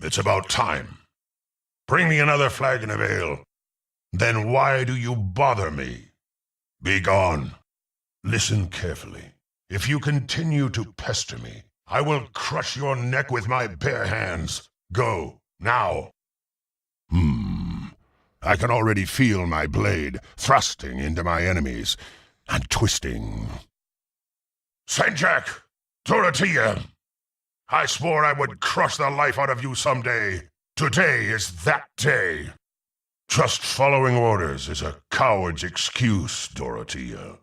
It's about time. Bring me another flagon of ale. Then why do you bother me? Be gone. Listen carefully. If you continue to pester me, I will crush your neck with my bare hands. Go, now. I can already feel my blade thrusting into my enemies and twisting. Senjak Dorotea! I swore I would crush the life out of you someday. Today is that day. Just following orders is a coward's excuse, Dorotea.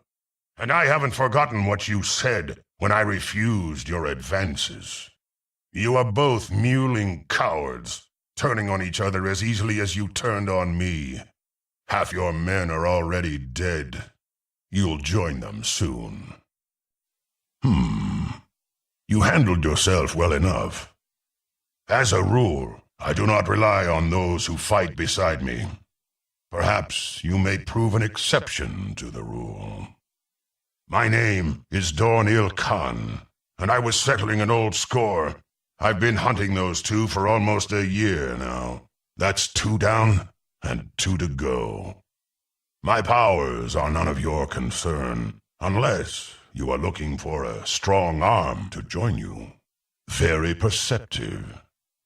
And I haven't forgotten what you said when I refused your advances. You are both mewling cowards, turning on each other as easily as you turned on me. Half your men are already dead. You'll join them soon. You handled yourself well enough. As a rule, I do not rely on those who fight beside me. Perhaps you may prove an exception to the rule. My name is Dorn, and I was settling an old score. I've been hunting those two for almost a year now. That's 2 down and 2 to go. My powers are none of your concern, unless you are looking for a strong arm to join you. Very perceptive.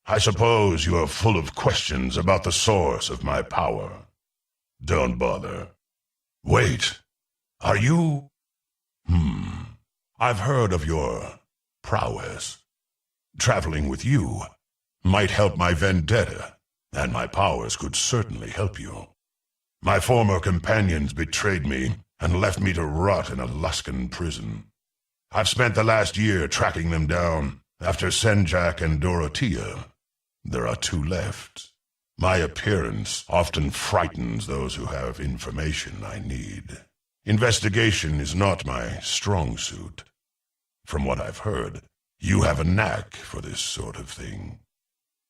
I suppose you are full of questions about the source of my power. Don't bother. Wait, are you... I've heard of your prowess. Traveling with you might help my vendetta, and my powers could certainly help you. My former companions betrayed me and left me to rot in a Luskan prison. I've spent the last year tracking them down. After Senjak and Dorotea, there are 2 left. My appearance often frightens those who have information I need. Investigation is not my strong suit. From what I've heard, you have a knack for this sort of thing.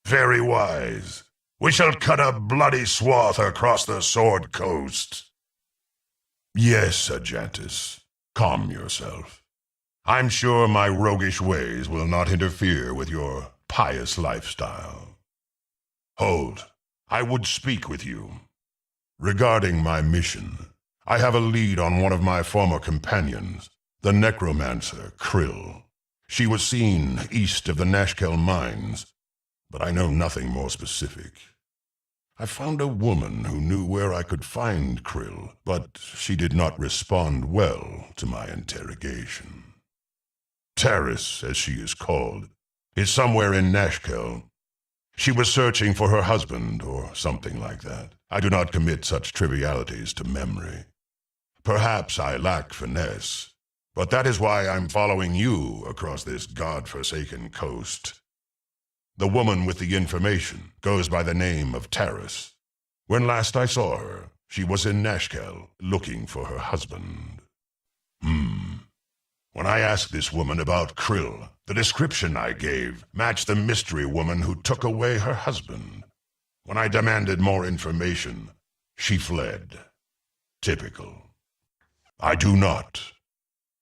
Very wise. We shall cut a bloody swath across the Sword Coast. Yes, Ajantis, calm yourself. I'm sure my roguish ways will not interfere with your pious lifestyle. Hold, I would speak with you. Regarding my mission, I have a lead on one of my former companions, the necromancer Kryll. She was seen east of the Nashkel mines, but I know nothing more specific. I found a woman who knew where I could find Kryll, but she did not respond well to my interrogation. Taris, as she is called, is somewhere in Nashkel. She was searching for her husband, or something like that. I do not commit such trivialities to memory. Perhaps I lack finesse, but that is why I'm following you across this god-forsaken coast. The woman with the information goes by the name of Taris. When last I saw her, she was in Nashkel, looking for her husband. When I asked this woman about Kryll, the description I gave matched the mystery woman who took away her husband. When I demanded more information, she fled. Typical. I do not.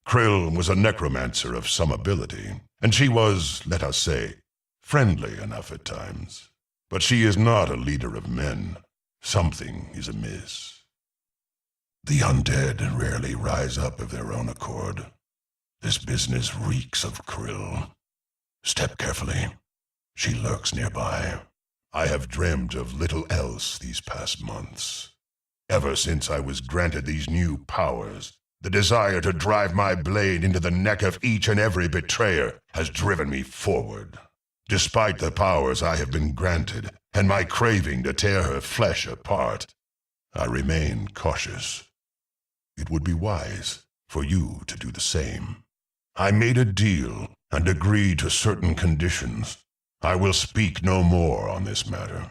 Kryll was a necromancer of some ability, and she was, let us say, friendly enough at times. But she is not a leader of men. Something is amiss. The undead rarely rise up of their own accord. This business reeks of Kryll. Step carefully. She lurks nearby. I have dreamt of little else these past months. Ever since I was granted these new powers, the desire to drive my blade into the neck of each and every betrayer has driven me forward. Despite the powers I have been granted, and my craving to tear her flesh apart, I remain cautious. It would be wise for you to do the same. I made a deal and agreed to certain conditions. I will speak no more on this matter.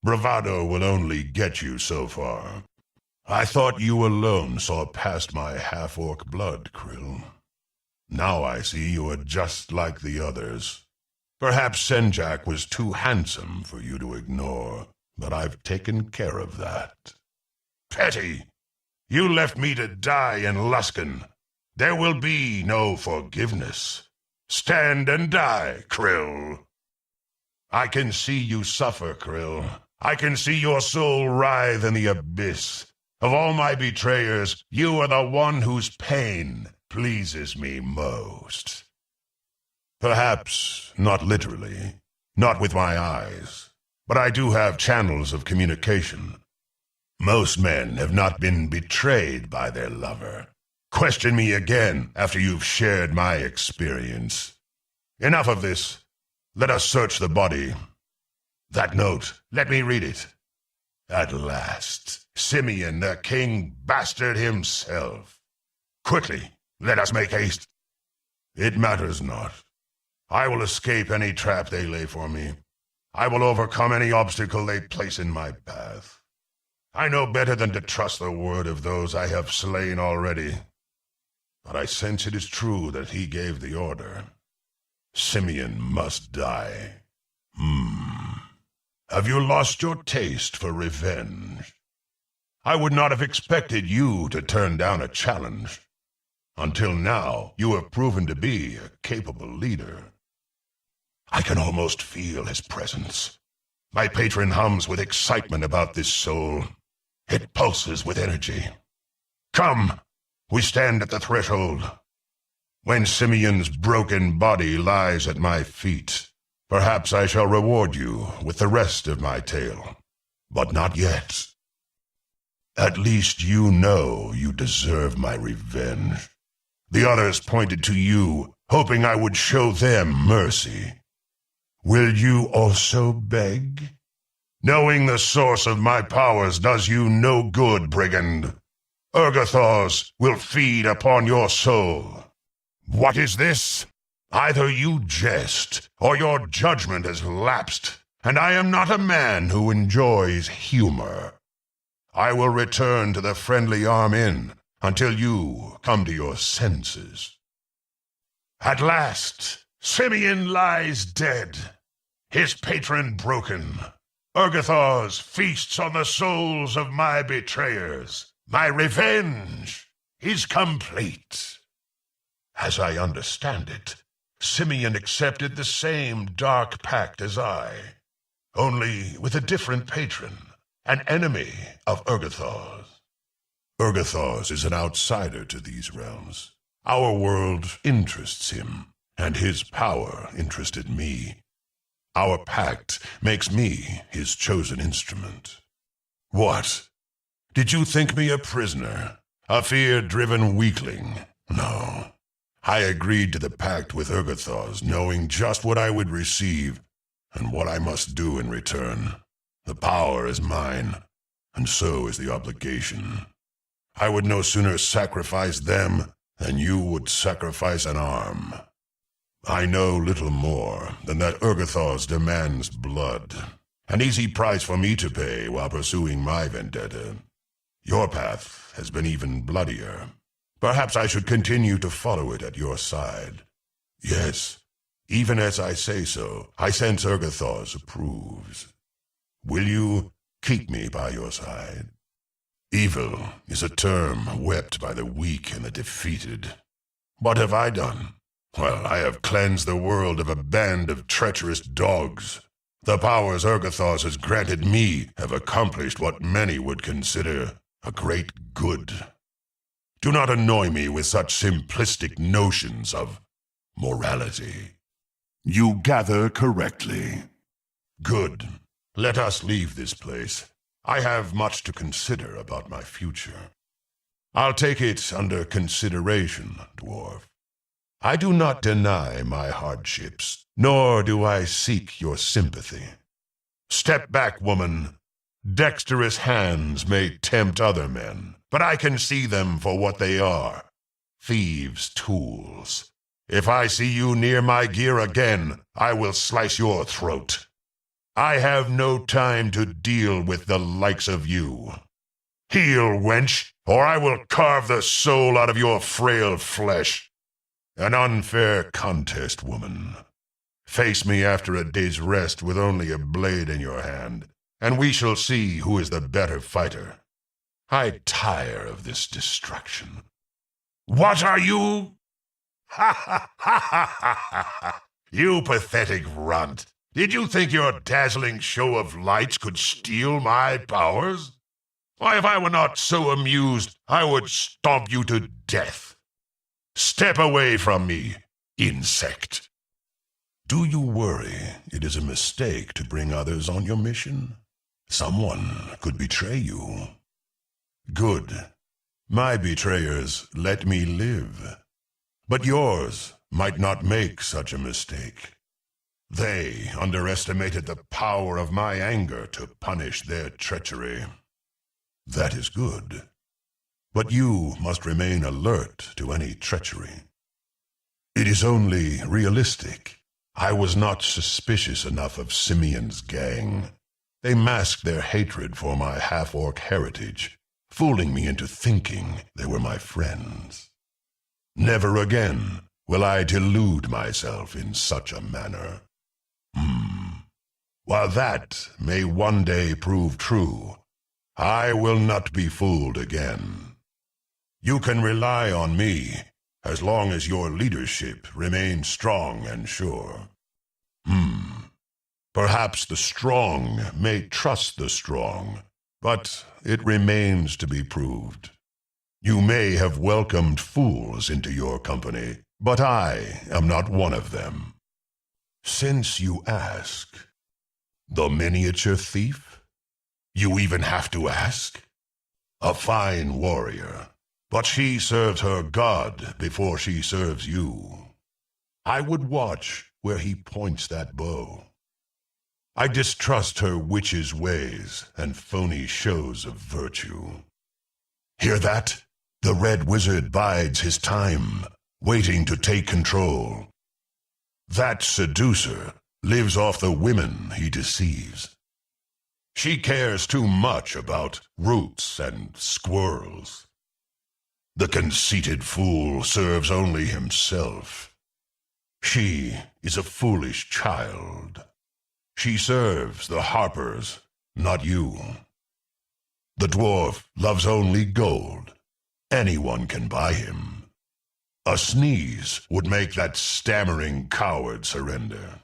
Bravado will only get you so far. I thought you alone saw past my half-orc blood, Kryll. Now I see you are just like the others. Perhaps Senjak was too handsome for you to ignore, but I've taken care of that. Petty! You left me to die in Luskan. There will be no forgiveness. Stand and die, Kryll. I can see you suffer, Kryll. I can see your soul writhe in the abyss. Of all my betrayers, you are the one whose pain pleases me most. Perhaps not literally, not with my eyes, but I do have channels of communication. Most men have not been betrayed by their lover. Question me again after you've shared my experience. Enough of this. Let us search the body. That note, let me read it. At last, Simmeon, the king bastard himself. Quickly, let us make haste. It matters not. I will escape any trap they lay for me. I will overcome any obstacle they place in my path. I know better than to trust the word of those I have slain already. But I sense it is true that he gave the order. Simmeon must die. Have you lost your taste for revenge? I would not have expected you to turn down a challenge. Until now, you have proven to be a capable leader. I can almost feel his presence. My patron hums with excitement about this soul. It pulses with energy. Come, we stand at the threshold. When Simmeon's broken body lies at my feet, perhaps I shall reward you with the rest of my tale. But not yet. At least you know you deserve my revenge. The others pointed to you, hoping I would show them mercy. Will you also beg? Knowing the source of my powers does you no good, brigand. Urgathaws will feed upon your soul. What is this? Either you jest, or your judgment has lapsed, and I am not a man who enjoys humor. I will return to the friendly Arm Inn until you come to your senses. At last, Simmeon lies dead, his patron broken. Urgathaws feasts on the souls of my betrayers. My revenge is complete. As I understand it, Simmeon accepted the same dark pact as I, only with a different patron, an enemy of Urgathaws. Urgathaws is an outsider to these realms. Our world interests him, and his power interested me. Our pact makes me his chosen instrument. What? Did you think me a prisoner? A fear-driven weakling? No. I agreed to the pact with Urgathaws, knowing just what I would receive and what I must do in return. The power is mine, and so is the obligation. I would no sooner sacrifice them than you would sacrifice an arm. I know little more than that Urgathaws demands blood, an easy price for me to pay while pursuing my vendetta. Your path has been even bloodier. Perhaps I should continue to follow it at your side. Yes, even as I say so, I sense Urgathaws approves. Will you keep me by your side? Evil is a term wept by the weak and the defeated. What have I done? Well, I have cleansed the world of a band of treacherous dogs. The powers Urgathaws has granted me have accomplished what many would consider a great good. Do not annoy me with such simplistic notions of morality. You gather correctly. Good. Let us leave this place. I have much to consider about my future. I'll take it under consideration, dwarf. I do not deny my hardships, nor do I seek your sympathy. Step back, woman. Dexterous hands may tempt other men, but I can see them for what they are, thieves' tools. If I see you near my gear again, I will slice your throat. I have no time to deal with the likes of you. Heal, wench, or I will carve the soul out of your frail flesh. An unfair contest, woman. Face me after a day's rest with only a blade in your hand, and we shall see who is the better fighter. I tire of this distraction. What are you? Ha ha ha ha ha ha! You pathetic runt! Did you think your dazzling show of lights could steal my powers? Why, if I were not so amused, I would stomp you to death. Step away from me, insect. Do you worry it is a mistake to bring others on your mission? Someone could betray you. Good. My betrayers let me live. But yours might not make such a mistake. They underestimated the power of my anger to punish their treachery. That is good. But you must remain alert to any treachery. It is only realistic. I was not suspicious enough of Simmeon's gang. They masked their hatred for my half-orc heritage, fooling me into thinking they were my friends. Never again will I delude myself in such a manner. While that may one day prove true, I will not be fooled again. You can rely on me as long as your leadership remains strong and sure. Perhaps the strong may trust the strong, but it remains to be proved. You may have welcomed fools into your company, but I am not one of them. Since you ask, the miniature thief? You even have to ask? A fine warrior, but she serves her god before she serves you. I would watch where he points that bow. I distrust her witch's ways and phony shows of virtue. Hear that? The Red Wizard bides his time, waiting to take control. That seducer lives off the women he deceives. She cares too much about roots and squirrels. The conceited fool serves only himself. She is a foolish child. She serves the harpers, not you. The dwarf loves only gold. Anyone can buy him. A sneeze would make that stammering coward surrender.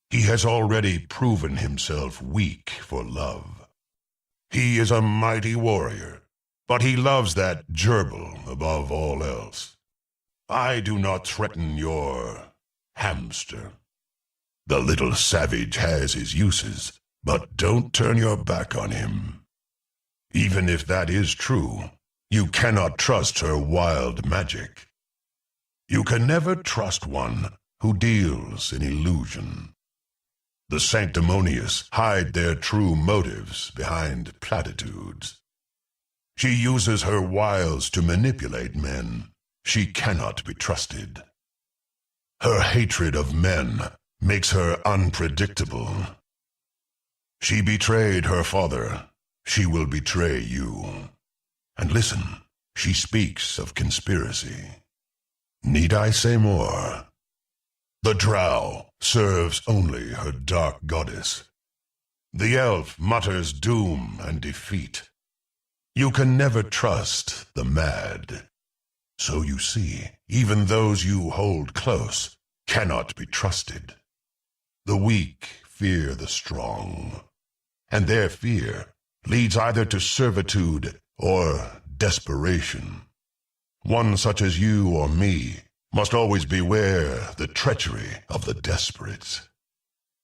He has already proven himself weak for love. He is a mighty warrior, but he loves that gerbil above all else. I do not threaten your hamster. The little savage has his uses, but don't turn your back on him. Even if that is true, you cannot trust her wild magic. You can never trust one who deals in illusion. The sanctimonious hide their true motives behind platitudes. She uses her wiles to manipulate men. She cannot be trusted. Her hatred of men makes her unpredictable. She betrayed her father. She will betray you. And listen, she speaks of conspiracy. Need I say more? The drow serves only her dark goddess. The elf mutters doom and defeat. You can never trust the mad. So you see, even those you hold close cannot be trusted. The weak fear the strong, and their fear leads either to servitude or desperation. One such as you or me must always beware the treachery of the desperate.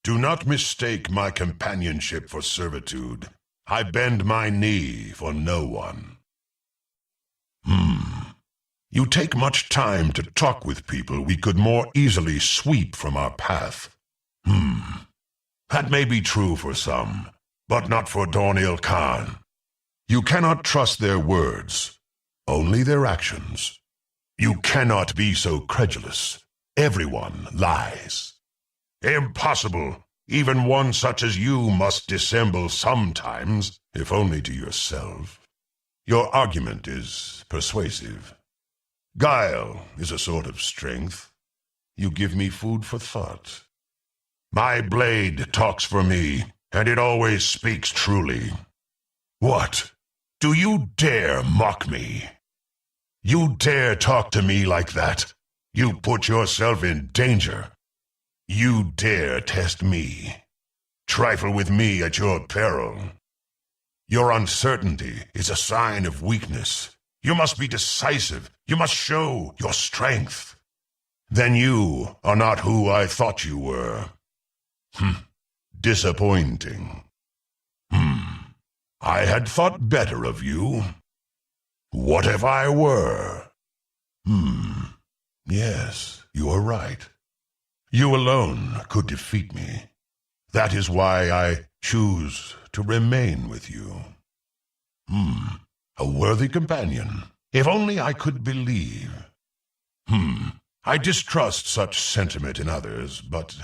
Do not mistake my companionship for servitude. I bend my knee for no one. You take much time to talk with people we could more easily sweep from our path. That may be true for some, but not for Dorn Khan. You cannot trust their words, only their actions. You cannot be so credulous. Everyone lies. Impossible. Even one such as you must dissemble sometimes, if only to yourself. Your argument is persuasive. Guile is a sort of strength. You give me food for thought. My blade talks for me, and it always speaks truly. What? Do you dare mock me? You dare talk to me like that? You put yourself in danger. You dare test me, trifle with me at your peril. Your uncertainty is a sign of weakness. You must be decisive. You must show your strength. Then you are not who I thought you were. Disappointing. I had thought better of you. What if I were? Yes, you are right. You alone could defeat me. That is why I choose to remain with you. A worthy companion. If only I could believe. I distrust such sentiment in others, but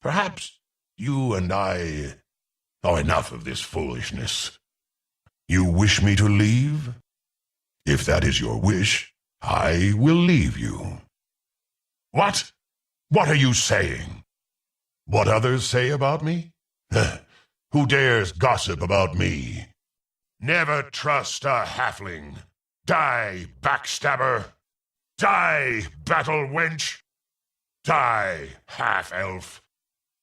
perhaps you and I... Oh, enough of this foolishness. You wish me to leave? If that is your wish, I will leave you. What? What are you saying? What others say about me? Who dares gossip about me? Never trust a halfling. Die, backstabber. Die, battle wench. Die, half-elf.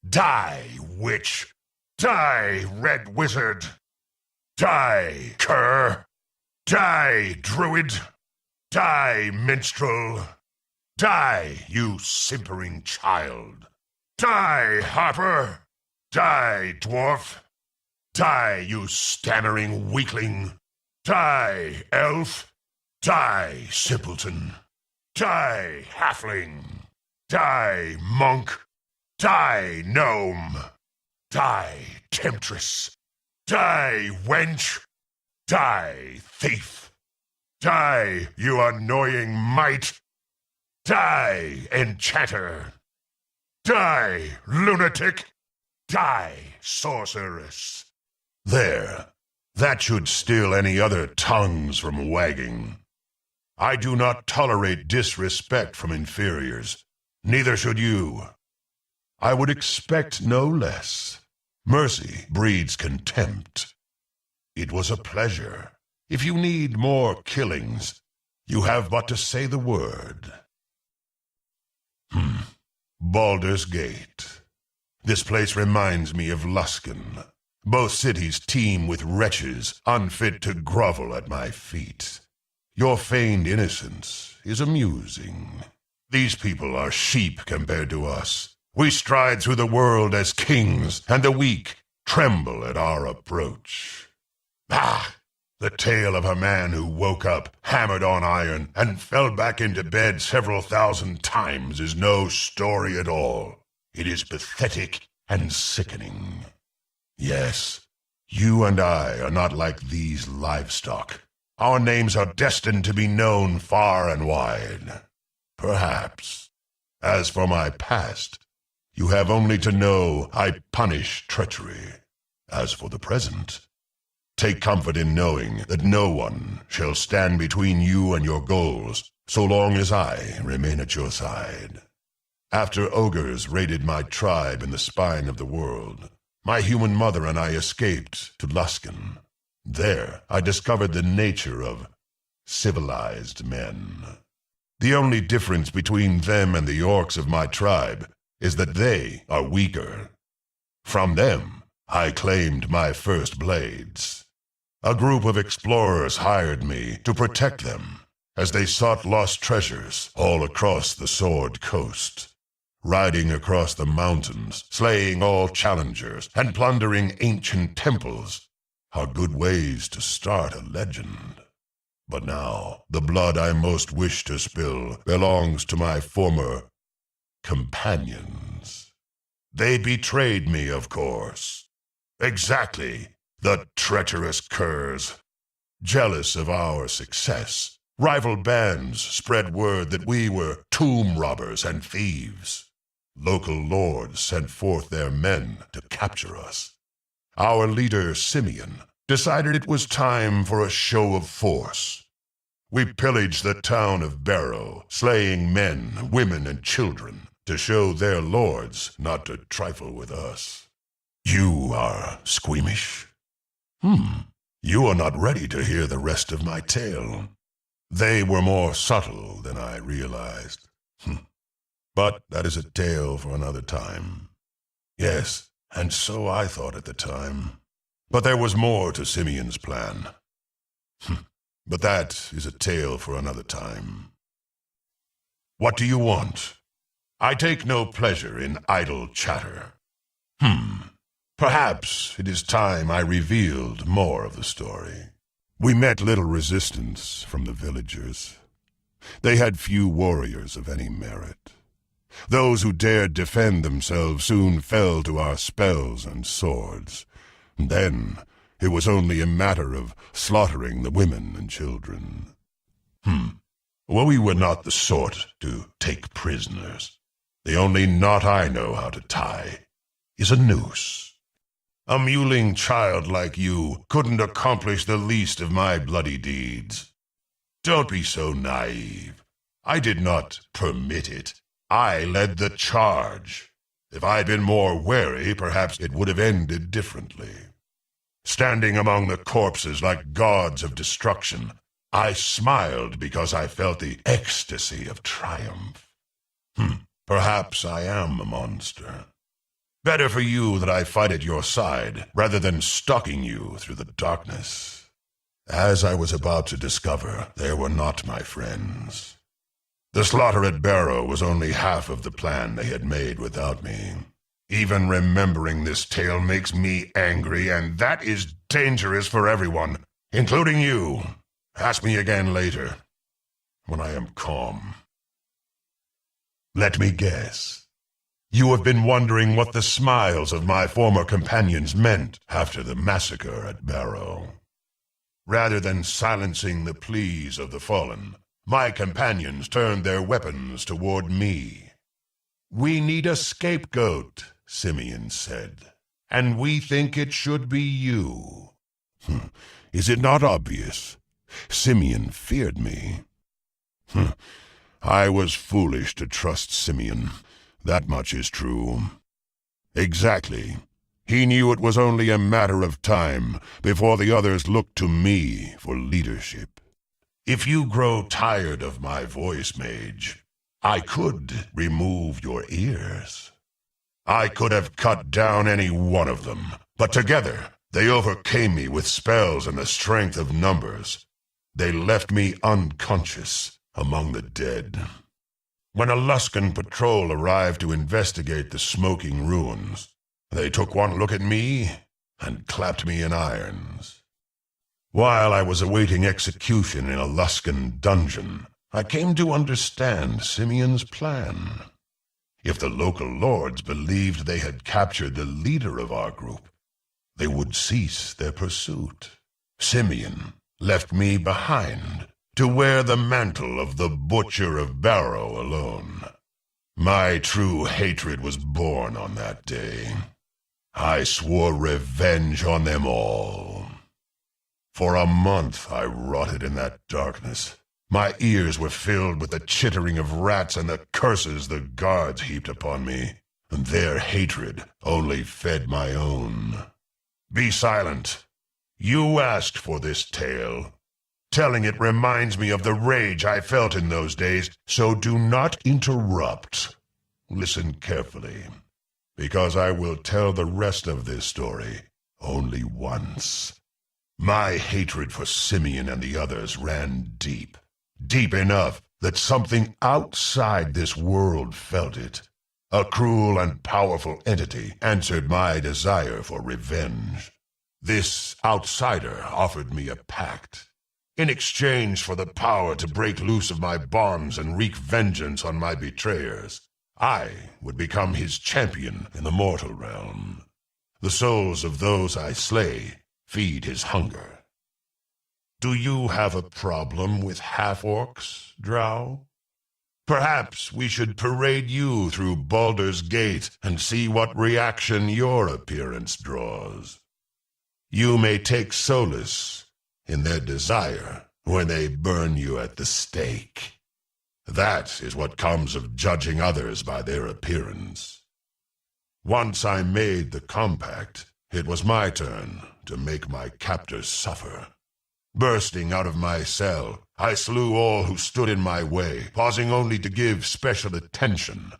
Die, witch. Die, red wizard. Die, cur. Die, druid. Die, minstrel. Die, you simpering child. Die, harper. Die, dwarf. Die, you stammering weakling. Die, elf. Die, simpleton. Die, halfling. Die, monk. Die, gnome. Die, temptress. Die, wench. Die, thief. Die, you annoying mite. Die, enchanter. Die, lunatic. Die, sorceress. There. That should still any other tongues from wagging. I do not tolerate disrespect from inferiors. Neither should you. I would expect no less. Mercy breeds contempt. It was a pleasure. If you need more killings, you have but to say the word. Baldur's Gate. This place reminds me of Luskan. Both cities teem with wretches unfit to grovel at my feet. Your feigned innocence is amusing. These people are sheep compared to us. We stride through the world as kings, and the weak tremble at our approach. The tale of a man who woke up, hammered on iron, and fell back into bed several thousand times is no story at all. It is pathetic and sickening. Yes, you and I are not like these livestock. Our names are destined to be known far and wide. Perhaps. As for my past, you have only to know I punish treachery. As for the present, take comfort in knowing that no one shall stand between you and your goals so long as I remain at your side. After ogres raided my tribe in the spine of the world, my human mother and I escaped to Luskan. There, I discovered the nature of civilized men. The only difference between them and the orcs of my tribe is that they are weaker. From them, I claimed my first blades. A group of explorers hired me to protect them as they sought lost treasures all across the Sword Coast. Riding across the mountains, slaying all challengers, and plundering ancient temples are good ways to start a legend. But now, the blood I most wish to spill belongs to my former companions. They betrayed me, of course. Exactly, the treacherous curs. Jealous of our success, rival bands spread word that we were tomb robbers and thieves. Local lords sent forth their men to capture us. Our leader, Simmeon, decided it was time for a show of force. We pillaged the town of Barrow, slaying men, women, and children to show their lords not to trifle with us. You are squeamish? You are not ready to hear the rest of my tale. They were more subtle than I realized. But that is a tale for another time. Yes, and so I thought at the time. But there was more to Simmeon's plan. But that is a tale for another time. What do you want? I take no pleasure in idle chatter. Perhaps it is time I revealed more of the story. We met little resistance from the villagers. They had few warriors of any merit. Those who dared defend themselves soon fell to our spells and swords. Then it was only a matter of slaughtering the women and children. Well, we were not the sort to take prisoners. The only knot I know how to tie is a noose. A mewling child like you couldn't accomplish the least of my bloody deeds. Don't be so naive. I did not permit it. I led the charge. If I'd been more wary, perhaps it would have ended differently. Standing among the corpses like gods of destruction, I smiled because I felt the ecstasy of triumph. Perhaps I am a monster. Better for you that I fight at your side, rather than stalking you through the darkness. As I was about to discover, they were not my friends. The slaughter at Barrow was only half of the plan they had made without me. Even remembering this tale makes me angry, and that is dangerous for everyone, including you. Ask me again later, when I am calm. Let me guess. You have been wondering what the smiles of my former companions meant after the massacre at Barrow. Rather than silencing the pleas of the fallen, my companions turned their weapons toward me. We need a scapegoat, Simmeon said, and we think it should be you. Is it not obvious? Simmeon feared me. I was foolish to trust Simmeon. That much is true. Exactly. He knew it was only a matter of time before the others looked to me for leadership. If you grow tired of my voice, mage, I could remove your ears. I could have cut down any one of them, but together they overcame me with spells and the strength of numbers. They left me unconscious among the dead. When a Luskan patrol arrived to investigate the smoking ruins, they took one look at me and clapped me in irons. While I was awaiting execution in a Luskan dungeon, I came to understand Simmeon's plan. If the local lords believed they had captured the leader of our group, they would cease their pursuit. Simmeon left me behind to wear the mantle of the Butcher of Barrow alone. My true hatred was born on that day. I swore revenge on them all. For a month I rotted in that darkness. My ears were filled with the chittering of rats and the curses the guards heaped upon me, and their hatred only fed my own. Be silent. You asked for this tale. Telling it reminds me of the rage I felt in those days, so do not interrupt. Listen carefully, because I will tell the rest of this story only once. My hatred for Simmeon and the others ran deep, deep enough that something outside this world felt it. A cruel and powerful entity answered my desire for revenge. This outsider offered me a pact. In exchange for the power to break loose of my bonds and wreak vengeance on my betrayers, I would become his champion in the mortal realm. The souls of those I slay feed his hunger. Do you have a problem with half-orcs, Drow? Perhaps we should parade you through Baldur's Gate and see what reaction your appearance draws. You may take solace in their desire when they burn you at the stake. That is what comes of judging others by their appearance. Once I made the compact, it was my turn to make my captors suffer. Bursting out of my cell, I slew all who stood in my way, pausing only to give special attention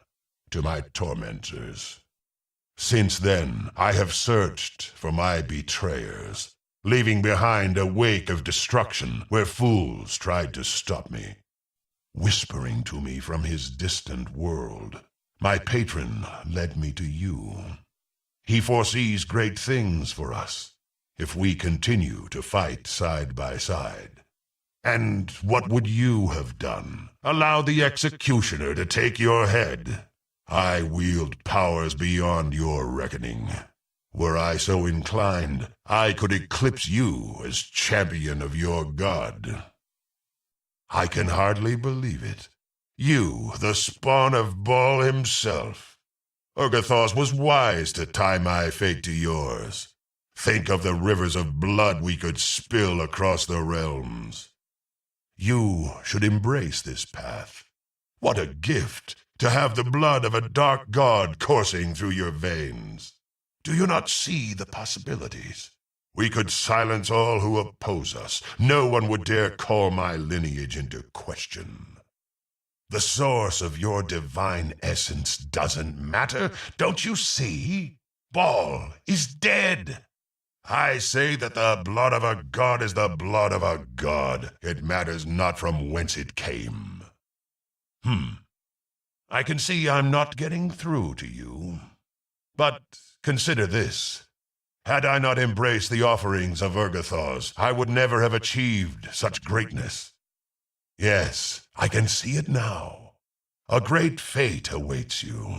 to my tormentors. Since then, I have searched for my betrayers, leaving behind a wake of destruction where fools tried to stop me. Whispering to me from his distant world, my patron led me to you. He foresees great things for us if we continue to fight side by side. And what would you have done? Allow the executioner to take your head? I wield powers beyond your reckoning. Were I so inclined, I could eclipse you as champion of your god. I can hardly believe it. You, the spawn of Baal himself. Urgathos was wise to tie my fate to yours. Think of the rivers of blood we could spill across the realms. You should embrace this path. What a gift to have the blood of a dark god coursing through your veins. Do you not see the possibilities? We could silence all who oppose us. No one would dare call my lineage into question. The source of your divine essence doesn't matter. Don't you see? Baal is dead. I say that the blood of a god is the blood of a god. It matters not from whence it came. I can see I'm not getting through to you. But consider this. Had I not embraced the offerings of Urgathos, I would never have achieved such greatness. Yes, I can see it now. A great fate awaits you.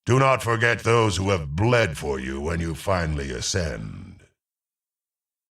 Do not forget those who have bled for you when you finally ascend.